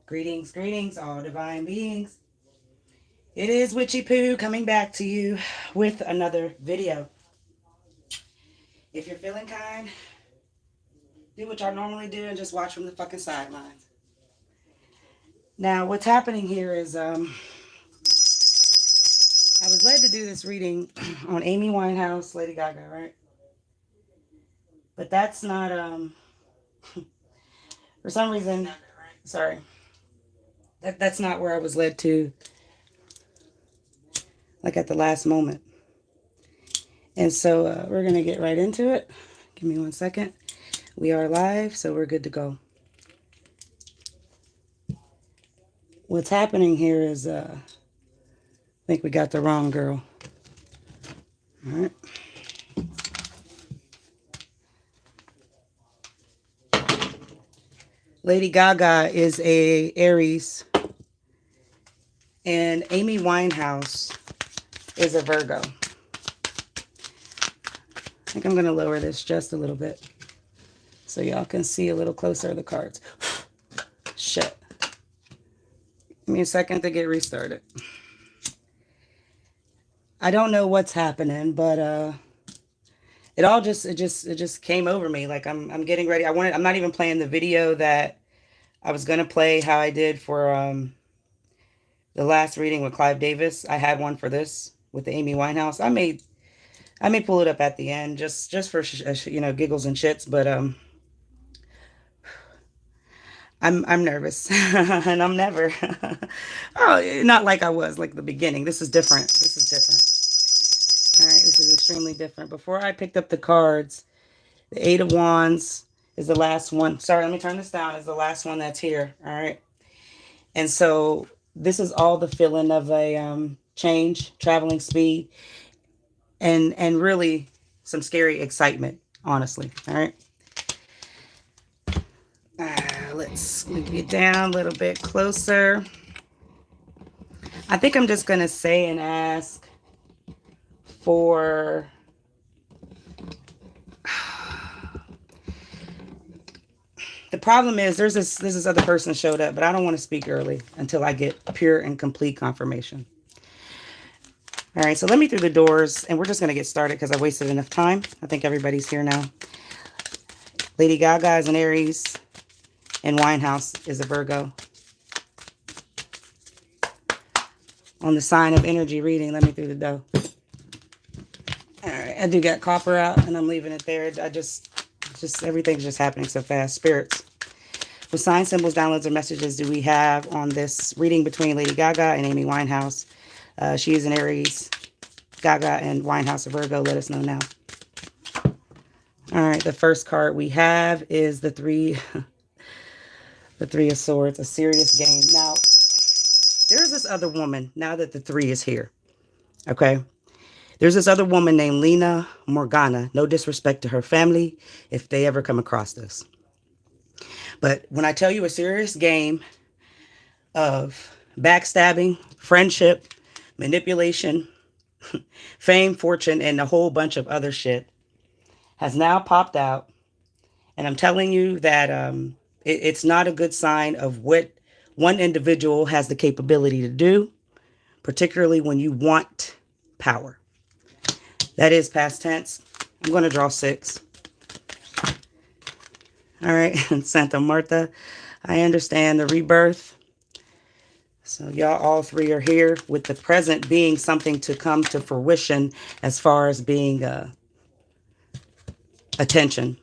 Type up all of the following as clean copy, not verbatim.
Greetings, greetings, all divine beings. It is Witchy Poo coming back to you with another video. If you're feeling kind, do what y'all normally do and just watch from the fucking sidelines. Now, what's happening here is I was led to do this reading on Amy Winehouse, Lady Gaga, right? But that's not for some reason, sorry. That's not where I was led to, like at the last moment. And so we're going to get right into it. Give me 1 second. We are live, so we're good to go. What's happening here is, I think we got the wrong girl. All right. Lady Gaga is a Aries, and Amy Winehouse is a Virgo. I think I'm going to lower this just a little bit so y'all can see a little closer the cards. Shit. Give me a second to get restarted. I don't know what's happening, but it just came over me. Like I'm getting ready. I'm not even playing the video that I was gonna play how I did for the last reading with Clive Davis. I had one for this with the Amy Winehouse. I may pull it up at the end just for giggles and shits, but I'm nervous and I'm never not like I was like the beginning. This is different. This is different. All right, this is extremely different. Before I picked up the cards, the Eight of Wands is the last one. Sorry, let me turn this down. Is the last one that's here. All right. And so this is all the feeling of a change, traveling speed, and really some scary excitement, honestly. All right. Let's move it down a little bit closer. I think I'm just going to say and ask for the problem is there's this other person showed up, but I don't want to speak early until I get pure and complete confirmation. All right, so let me through the doors, and we're just going to get started because I wasted enough time. I think everybody's here now. Lady Gaga is an Aries, and Winehouse is a Virgo. On the sign of energy reading, let me through the door. All right, I do got copper out, and I'm leaving it there. Everything's just happening so fast. Spirits. What sign, symbols, downloads, or messages do we have on this reading between Lady Gaga and Amy Winehouse? She is an Aries, Gaga, and Winehouse a Virgo. Let us know now. All right, the first card we have is the Three of Swords, a serious game. Now, there's this other woman, now that the 3 is here, okay? There's this other woman named Lena Morgana. No disrespect to her family if they ever come across this. But when I tell you a serious game of backstabbing, friendship, manipulation, fame, fortune, and a whole bunch of other shit has now popped out. And I'm telling you that it's not a good sign of what one individual has the capability to do, particularly when you want power. That is past tense. I'm going to draw 6. All right, Santa Marta, I understand the rebirth. So y'all all 3 are here with the present being something to come to fruition as far as being attention.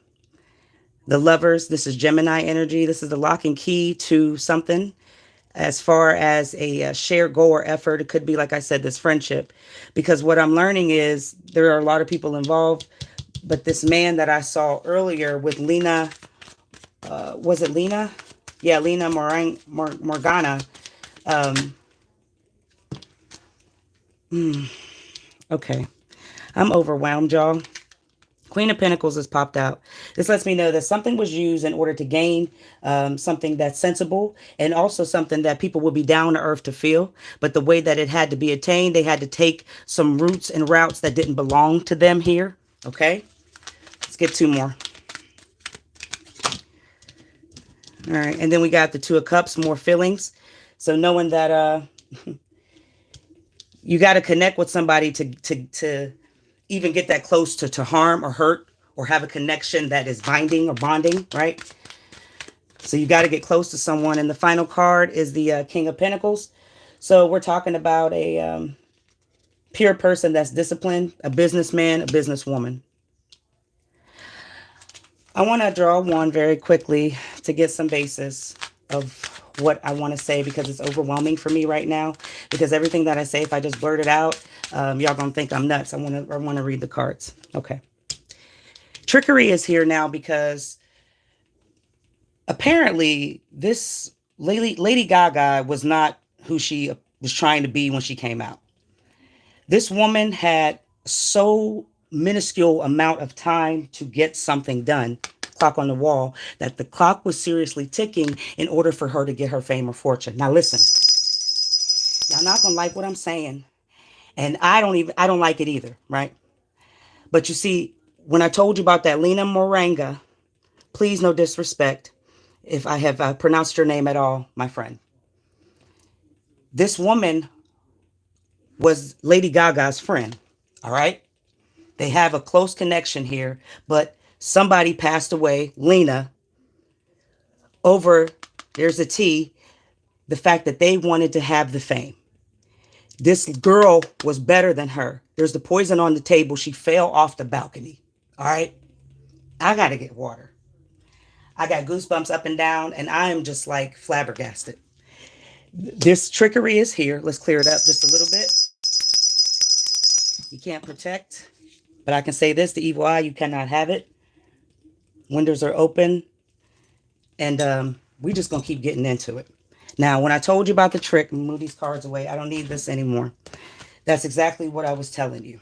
The Lovers, this is Gemini energy. This is the lock and key to something as far as a shared goal or effort. It could be, like I said, this friendship. Because what I'm learning is there are a lot of people involved. But this man that I saw earlier with Lena, was it Lena? Yeah, Lena Morgana. Okay. I'm overwhelmed, y'all. Queen of Pentacles has popped out. This lets me know that something was used in order to gain something that's sensible and also something that people would be down to earth to feel. But the way that it had to be attained, they had to take some roots and routes that didn't belong to them here. Okay. Let's get 2 more. All right. And then we got the Two of Cups, more feelings. So knowing that you got to connect with somebody to even get that close to harm or hurt or have a connection that is binding or bonding, right? So you got to get close to someone. And the final card is the King of Pentacles. So we're talking about a pure person that's disciplined, a businessman, a businesswoman. I want to draw one very quickly to get some basis of what I want to say, because it's overwhelming for me right now. Because everything that I say, if I just blurt it out, y'all gonna think I'm nuts. I want to read the cards. Okay. Trickery is here now because apparently this Lady Gaga was not who she was trying to be when she came out. This woman had so minuscule amount of time to get something done, clock on the wall, that the clock was seriously ticking in order for her to get her fame or fortune. Now listen, y'all not gonna like what I'm saying, and I don't like it either, right? But you see, when I told you about that ꪻᴝꫝ꫗, please, no disrespect if I have pronounced your name at all, my friend. This woman was Lady Gaga's friend, all right? They have a close connection here, but somebody passed away, Lena, over, there's a T, the fact that they wanted to have the fame. This girl was better than her. There's the poison on the table. She fell off the balcony, all right? I got to get water. I got goosebumps up and down, and I am just like flabbergasted. This trickery is here. Let's clear it up just a little bit. You can't protect, but I can say this, the evil eye, you cannot have it. Windows are open, and we just going to keep getting into it. Now, when I told you about the trick, move these cards away. I don't need this anymore. That's exactly what I was telling you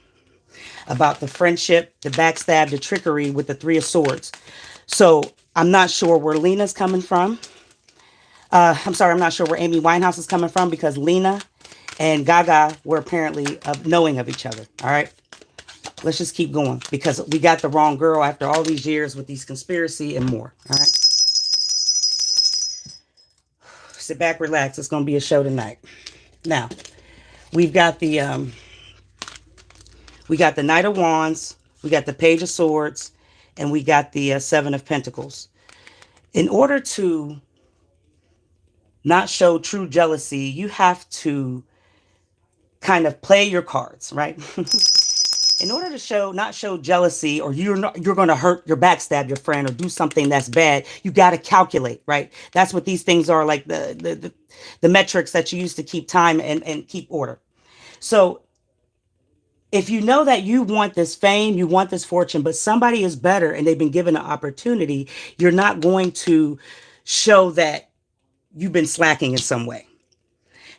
about the friendship, the backstab, the trickery with the Three of Swords. So I'm not sure where Lena's coming from. I'm sorry, I'm not sure where Amy Winehouse is coming from, because Lena and Gaga were apparently knowing of each other. All right. Let's just keep going, because we got the wrong girl after all these years with these conspiracy and more. All right. Sit back, relax. It's going to be a show tonight. Now, we've got the Knight of Wands, we got the Page of Swords, and we got the Seven of Pentacles. In order to not show true jealousy, you have to kind of play your cards, right? In order to not show jealousy, or you're going to hurt your backstab your friend or do something that's bad, you got to calculate, right? That's what these things are, like the metrics that you use to keep time and keep order. So if you know that you want this fame, you want this fortune, but somebody is better and they've been given an opportunity, you're not going to show that you've been slacking in some way.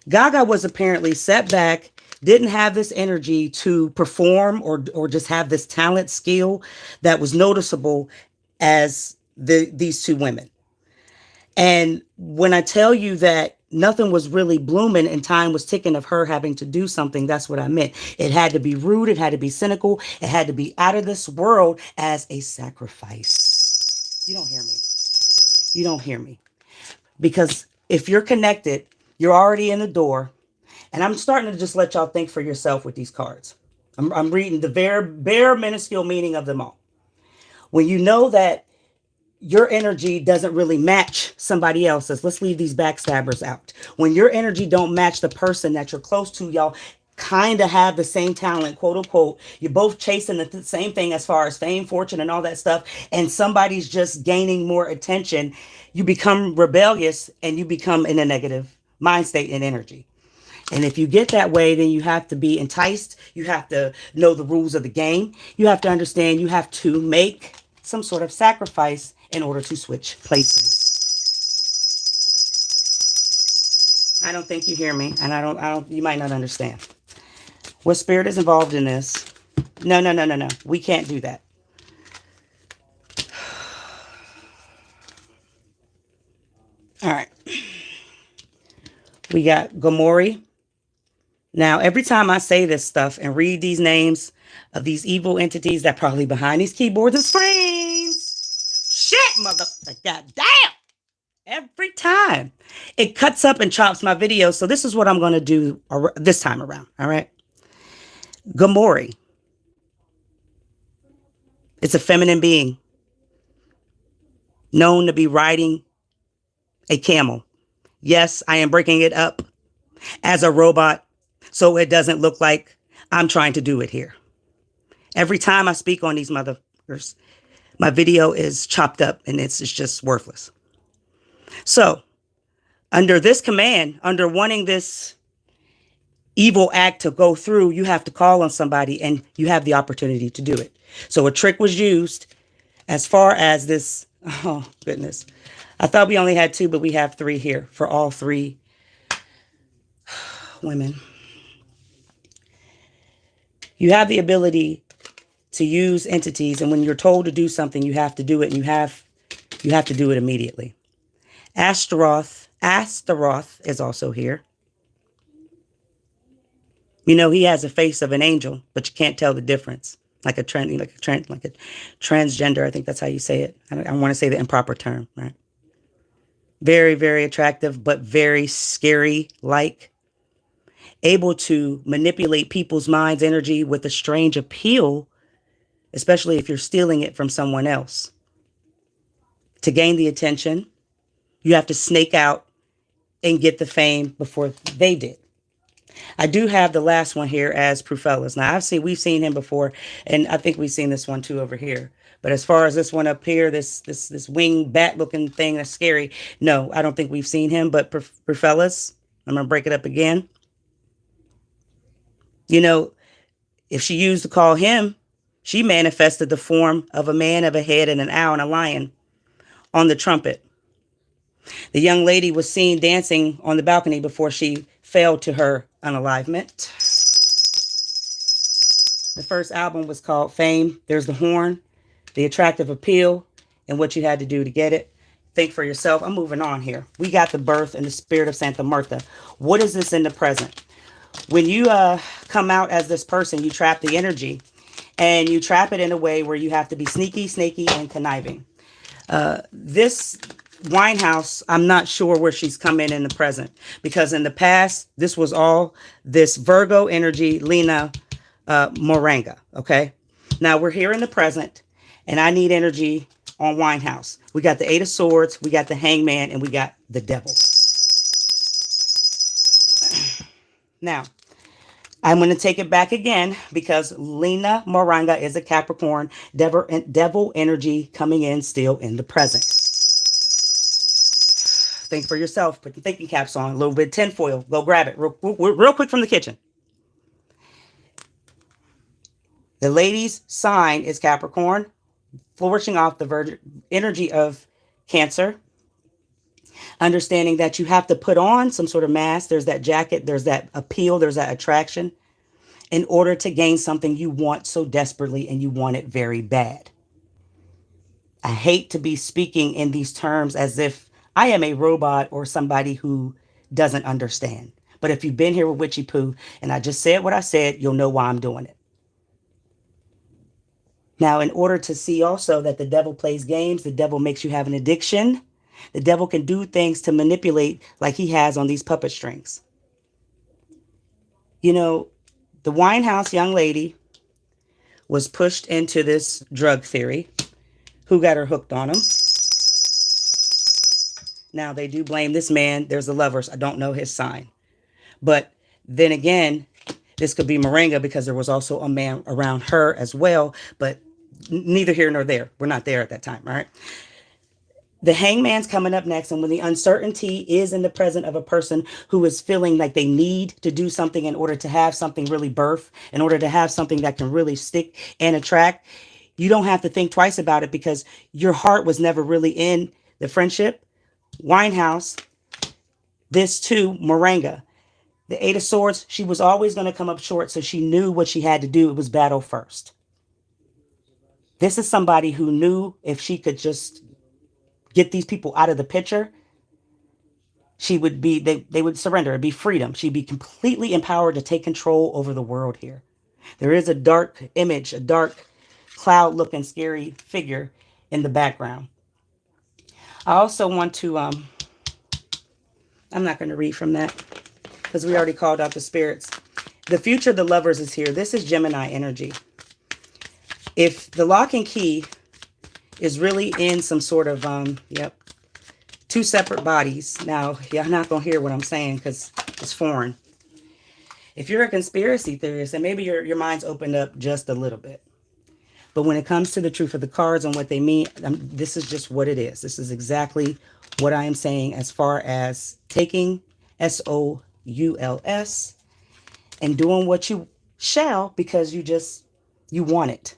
Gaga was apparently set back, didn't have this energy to perform or just have this talent, skill that was noticeable as these two women. And when I tell you that nothing was really blooming and time was ticking of her having to do something, that's what I meant. It had to be rude. It had to be cynical. It had to be out of this world as a sacrifice. You don't hear me. You don't hear me. Because if you're connected, you're already in the door. And I'm starting to just let y'all think for yourself with these cards. I'm reading the bare minuscule meaning of them all. When you know that your energy doesn't really match somebody else's, let's leave these backstabbers out. When your energy don't match the person that you're close to, y'all kind of have the same talent, quote unquote. You're both chasing the same thing as far as fame, fortune, and all that stuff. And somebody's just gaining more attention. You become rebellious and you become in a negative mind state and energy. And if you get that way, then you have to be enticed. You have to know the rules of the game. You have to understand you have to make some sort of sacrifice in order to switch places. I don't think you hear me, and I don't, you might not understand. What spirit is involved in this? No. We can't do that. All right. We got ꪻᴝꫝꫝ. Now, every time I say this stuff and read these names of these evil entities that probably behind these keyboards and screens, shit, mother, god damn. Every time it cuts up and chops my video. So this is what I'm going to do this time around. All right. ꪻᴝꫝ. It's a feminine being known to be riding a camel. Yes, I am breaking it up as a robot so it doesn't look like I'm trying to do it here. Every time I speak on these motherfuckers, my video is chopped up and it's just worthless. So under this command, under wanting this evil act to go through, you have to call on somebody and you have the opportunity to do it. So a trick was used as far as this. Oh, goodness. I thought we only had 2, but we have 3 here for all 3 women. You have the ability to use entities, and when you're told to do something, you have to do it, and you have to do it immediately. Astaroth is also here. You know, he has a face of an angel, but you can't tell the difference. Like a transgender, I think that's how you say it. I don't want to say the improper term, right? Very, very attractive, but very scary-like. Able to manipulate people's minds' energy with a strange appeal, especially if you're stealing it from someone else. To gain the attention, you have to snake out and get the fame before they did. I do have the last one here as ꪻᴝꫝ. Now we've seen him before, and I think we've seen this one too over here. But as far as this one up here, this winged bat looking thing that's scary, no, I don't think we've seen him. But ꪻᴝꫝ, I'm gonna break it up again. You know, if she used to call him, she manifested the form of a man, of a head, and an owl and a lion on the trumpet. The young lady was seen dancing on the balcony before she fell to her unalivement. The first album was called Fame. There's the horn, the attractive appeal, and what you had to do to get it. Think for yourself. I'm moving on here. We got the birth and the spirit of Santa Marta. What is this in the present? When you come out as this person, you trap the energy, and you trap it in a way where you have to be sneaky, snaky, and conniving. This Winehouse, I'm not sure where she's come in the present, because in the past, this was all this Virgo energy, ꪻᴝꫝ ꪻᴝꫝ. Okay. Now we're here in the present, and I need energy on Winehouse. We got the 8 of Swords, we got the Hangman, and we got the Devil. Now, I'm going to take it back again, because ꪻᴝꫝ ꪻᴝꫝ is a Capricorn, devil energy coming in still in the present. Think for yourself. Put your thinking caps on. A little bit of tinfoil. Go grab it real quick from the kitchen. The lady's sign is Capricorn, flourishing off the energy of Cancer. Understanding that you have to put on some sort of mask. There's that jacket. There's that appeal. There's that attraction in order to gain something you want so desperately, and you want it very bad. I hate to be speaking in these terms as if I am a robot or somebody who doesn't understand. But if you've been here with Witchy Poo and I just said what I said, you'll know why I'm doing it. Now, in order to see also that the devil plays games, the devil makes you have an addiction. The devil can do things to manipulate like he has on these puppet strings. You know, the Winehouse young lady was pushed into this drug theory. Who got her hooked on him? Now, they do blame this man. There's the Lovers. I don't know his sign. But then again, this could be ꪻᴝꫝ, because there was also a man around her as well. But neither here nor there. We're not there at that time, right? The Hangman's coming up next. And when the uncertainty is in the present of a person who is feeling like they need to do something in order to have something really birth, in order to have something that can really stick and attract, you don't have to think twice about it, because your heart was never really in the friendship. Winehouse, this too, ꪻᴝꫝ. The 8 of Swords, she was always going to come up short, so she knew what she had to do. It was battle first. This is somebody who knew if she could just get these people out of the picture, she would be, they would surrender. It'd be freedom. She'd be completely empowered to take control over the world here. There is a dark image, a dark cloud-looking scary figure in the background. I also want to I'm not going to read from that because we already called out the spirits. The future of the lovers is here. This is Gemini energy. If the lock and key is really in some sort of, two separate bodies. Now, y'all not going to hear what I'm saying because it's foreign. If you're a conspiracy theorist, and maybe your mind's opened up just a little bit. But when it comes to the truth of the cards and what they mean, this is just what it is. This is exactly what I am saying as far as taking SOULS and doing what you shall because you want it.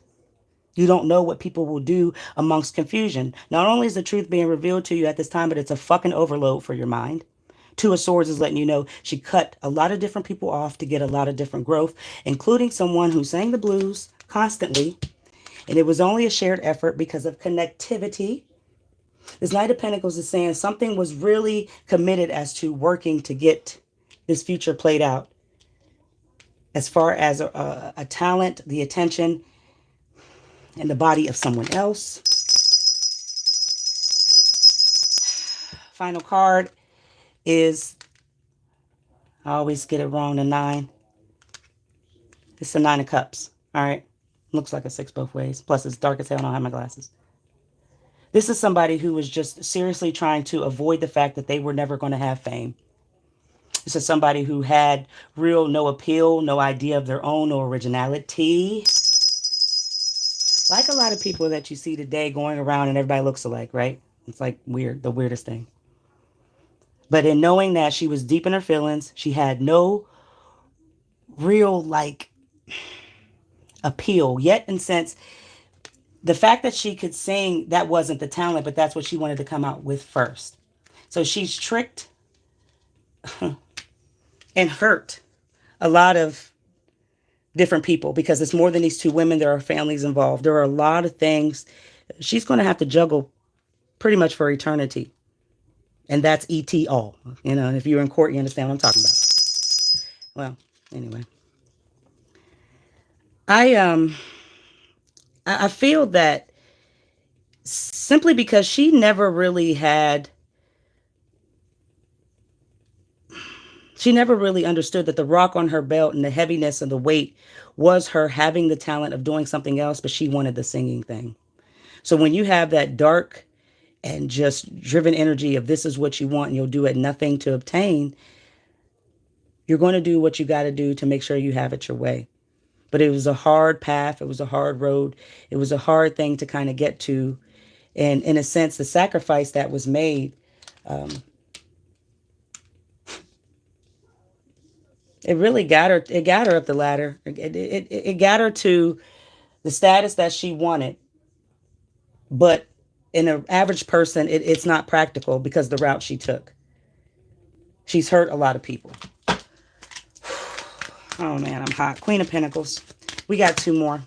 You don't know what people will do amongst confusion. Not only is the truth being revealed to you at this time, but it's a fucking overload for your mind. Two of Swords is letting you know she cut a lot of different people off to get a lot of different growth, including someone who sang the blues constantly. And it was only a shared effort because of connectivity. This Knight of Pentacles is saying something was really committed as to working to get this future played out. As far as a talent, the attention, and the body of someone else. Final card is, I always get it wrong, the 9. It's the 9 of Cups. All right. Looks like a 6 both ways. Plus it's dark as hell. I don't have my glasses. This is somebody who was just seriously trying to avoid the fact that they were never going to have fame. This is somebody who had no appeal, no idea of their own, no originality. Like a lot of people that you see today going around and everybody looks alike, right? It's like weird, the weirdest thing. But in knowing that she was deep in her feelings, she had no real appeal. Yet in sense, the fact that she could sing, that wasn't the talent, but that's what she wanted to come out with first. So she's tricked and hurt a lot of different people because it's more than these two women. There are families involved. There are a lot of things she's going to have to juggle pretty much for eternity. And that's ET all. You know, if you're in court, you understand what I'm talking about. Well, anyway. I feel that simply because she never really understood that the rock on her belt and the heaviness and the weight was her having the talent of doing something else, but she wanted the singing thing. So when you have that dark and just driven energy of this is what you want and you'll do it nothing to obtain, you're going to do what you got to do to make sure you have it your way. But it was a hard path. It was a hard road. It was a hard thing to kind of get to. And in a sense, the sacrifice that was made, it really got her. It got her up the ladder. It got her to the status that she wanted. But in an average person, it's not practical because the route she took. She's hurt a lot of people. Oh man, I'm hot. Queen of Pentacles. We got 2 more.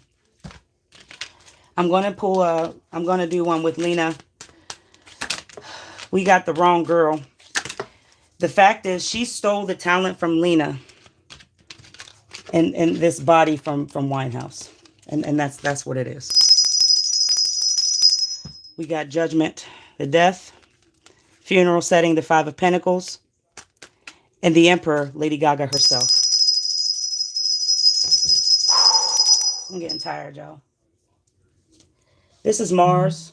I'm going to do one with Lena. We got the wrong girl. The fact is she stole the talent from Lena and this body from Winehouse. And that's what it is. We got Judgment, the Death, Funeral Setting, the 5 of Pentacles, and the Emperor, Lady Gaga herself. I'm getting tired, y'all. This is Mars.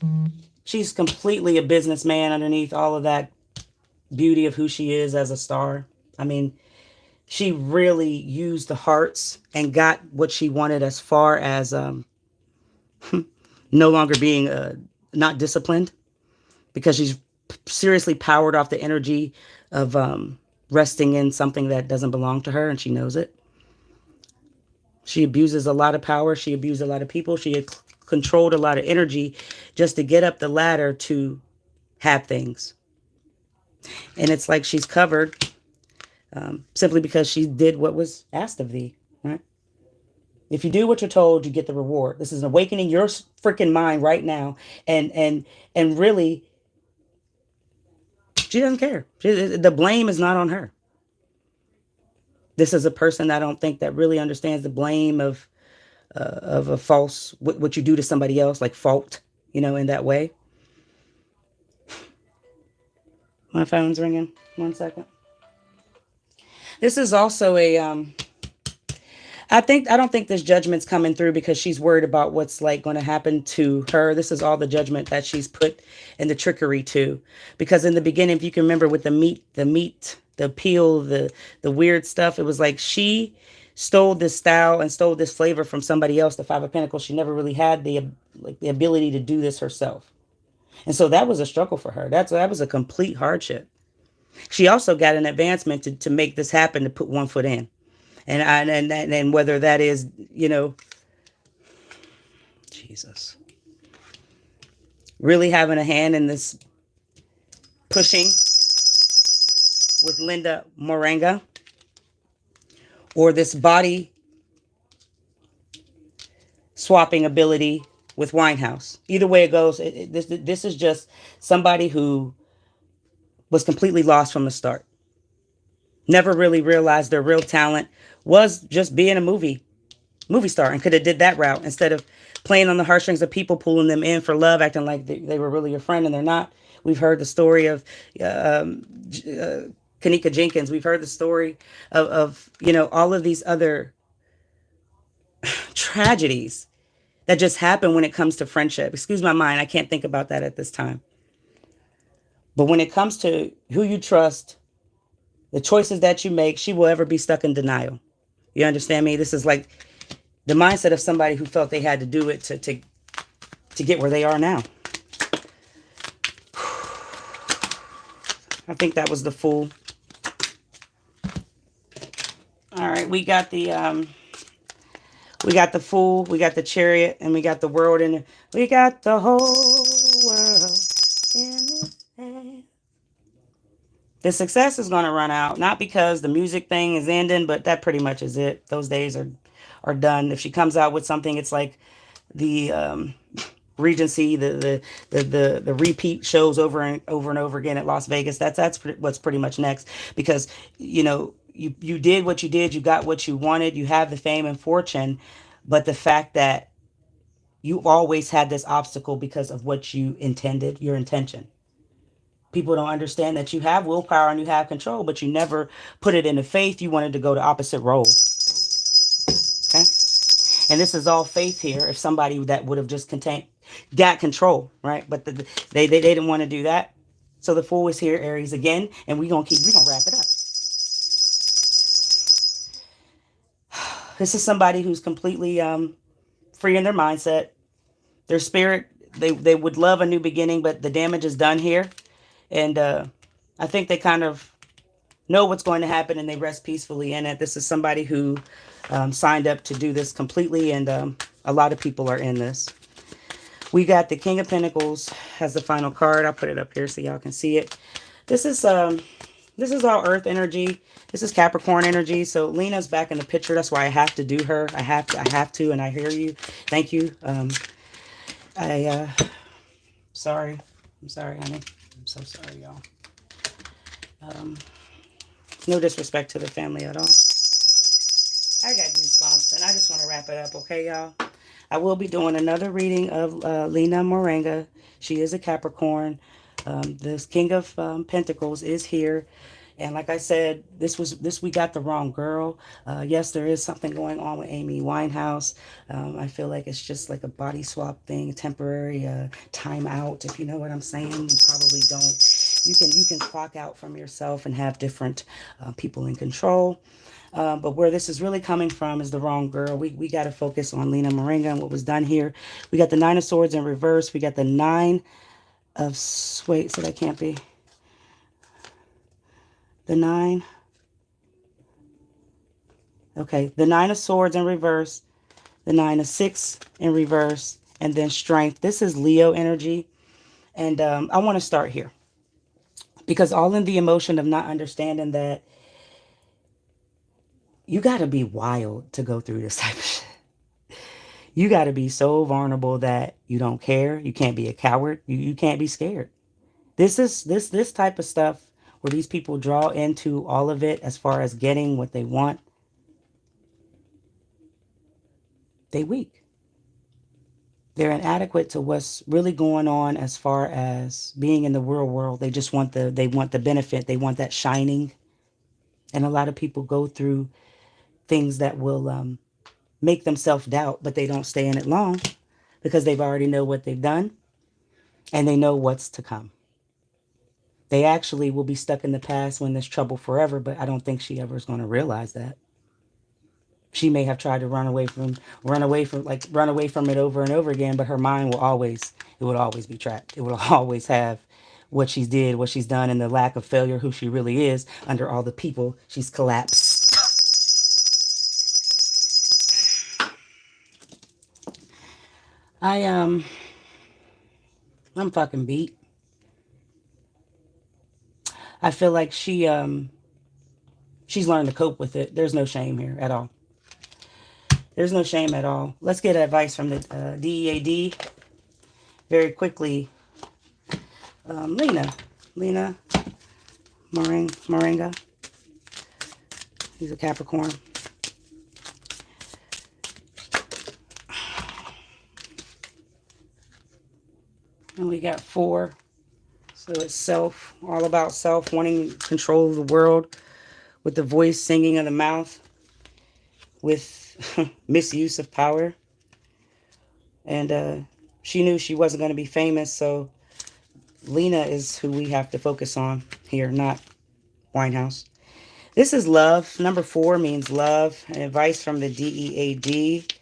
She's completely a businessman underneath all of that beauty of who she is as a star. I mean, she really used the hearts and got what she wanted as far as no longer being not disciplined, because she's seriously powered off the energy of resting in something that doesn't belong to her, and she knows it. She abuses a lot of power. She abused a lot of people. She had controlled a lot of energy just to get up the ladder to have things. And it's like she's covered simply because she did what was asked of thee. Right? If you do what you're told, you get the reward. This is awakening your freaking mind right now. And really, she doesn't care. The blame is not on her. This is a person I don't think that really understands the blame of a false, what you do to somebody else, like fault, in that way. My phone's ringing. 1 second. This is also a I don't think this judgment's coming through because she's worried about what's like going to happen to her. This is all the judgment that she's put in the trickery too. Because in the beginning, if you can remember with the peel, the weird stuff, it was like she stole this style and stole this flavor from somebody else, the Five of Pentacles. She never really had the ability to do this herself. And so that was a struggle for her. That was a complete hardship. She also got an advancement to make this happen, to put one foot in. And whether that is, Jesus, really having a hand in this pushing with ꪻᴝꫝꫝ, or this body swapping ability with Winehouse. Either way it goes, this is just somebody who was completely lost from the start. Never really realized their real talent was just being a movie star, and could have did that route instead of playing on the heartstrings of people, pulling them in for love, acting like they were really your friend and they're not. We've heard the story of Kanika Jenkins. We've heard the story of all of these other tragedies that just happen when it comes to friendship. Excuse my mind. I can't think about that at this time. But when it comes to who you trust, the choices that you make, she will ever be stuck in denial. You understand me? This is like the mindset of somebody who felt they had to do it to get where they are now. I think that was the Fool. All right, we got the Fool, we got the Chariot, and we got the World, and we got the whole world in this hand. The success is going to run out, not because the music thing is ending, but that pretty much is it. Those days are done. If she comes out with something, it's like the Regency, the repeat shows over and over again at Las Vegas. That's what's pretty much next, because you did what you did, you got what you wanted, you have the fame and fortune, but the fact that you always had this obstacle because of what you intended, your intention. People don't understand that you have willpower and you have control, but you never put it into faith. You wanted to go the opposite role. Okay? And this is all faith here. If somebody that would have just got control, right? But they didn't want to do that. So the Fool is here, Aries, again, and we're gonna wrap it up. This is somebody who's completely free in their mindset, their spirit. They would love a new beginning, but the damage is done here. And I think they kind of know what's going to happen, and they rest peacefully in it. This is somebody who signed up to do this completely, and a lot of people are in this. We got the King of Pentacles as the final card. I'll put it up here so y'all can see it. This is all Earth energy. This is Capricorn energy. So Lena's back in the picture. That's why I have to do her. I have to, and I hear you. Thank you. Sorry. I'm sorry, honey. I'm so sorry, y'all. No disrespect to the family at all. I got goosebumps, and I just want to wrap it up, okay, y'all? I will be doing another reading of ꪻᴝꫝꫝ. She is a Capricorn. This King of Pentacles is here. And like I said, we got the wrong girl. Yes, there is something going on with Amy Winehouse. I feel like it's just like a body swap thing, temporary time out, if you know what I'm saying. You probably don't. You can clock out from yourself and have different people in control. But where this is really coming from is the wrong girl. We got to focus on ꪻᴝꫝꫝ and what was done here. We got the Nine of Swords in reverse. We got the Nine of... Wait, so that can't be... The Nine. Okay, the Nine of Swords in reverse. The Nine of Six in reverse. And then Strength. This is Leo energy. And I want to start here. Because all in the emotion of not understanding that you got to be wild to go through this type of shit. You got to be so vulnerable that you don't care. You can't be a coward. You can't be scared. This type of stuff where these people draw into all of it as far as getting what they want. They weak. They're inadequate to what's really going on as far as being in the real world. They just want the benefit. They want that shining. And a lot of people go through things that will make them self-doubt, but they don't stay in it long because they've already know what they've done and they know what's to come. They actually will be stuck in the past when there's trouble forever, but I don't think she ever is going to realize that. She may have tried to run away from it over and over again, but her mind would always be trapped. It will always have what she's did, what she's done, and the lack of failure, who she really is, under all the people she's collapsed. I'm fucking beat. I feel like she's learned to cope with it. There's no shame here at all. There's no shame at all. Let's get advice from the DEAD very quickly. Lena Moringa. He's a Capricorn. And we got 4. So it's self, all about self, wanting control of the world, with the voice, singing of the mouth, with misuse of power. And she knew she wasn't going to be famous, so Lena is who we have to focus on here, not Winehouse. This is love. Number 4 means love. And advice from the DEAD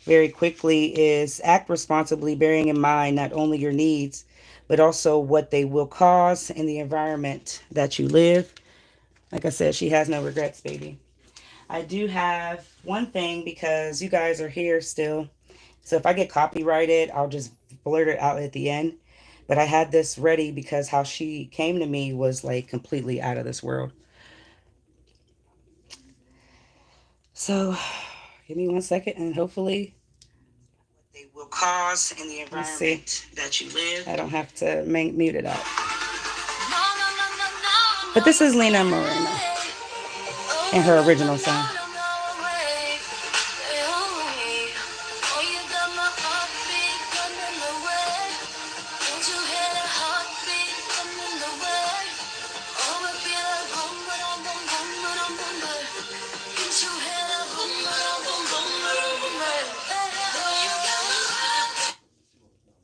very quickly is act responsibly, bearing in mind not only your needs, but also what they will cause in the environment that you live. Like I said, she has no regrets, baby. I do have one thing, because you guys are here still. So if I get copyrighted, I'll just blurt it out at the end. But I had this ready because how she came to me was like completely out of this world. So give me 1 second and hopefully they will cause in the environment that you live. I don't have to mute it out. But this is Lena Moreno and her original song.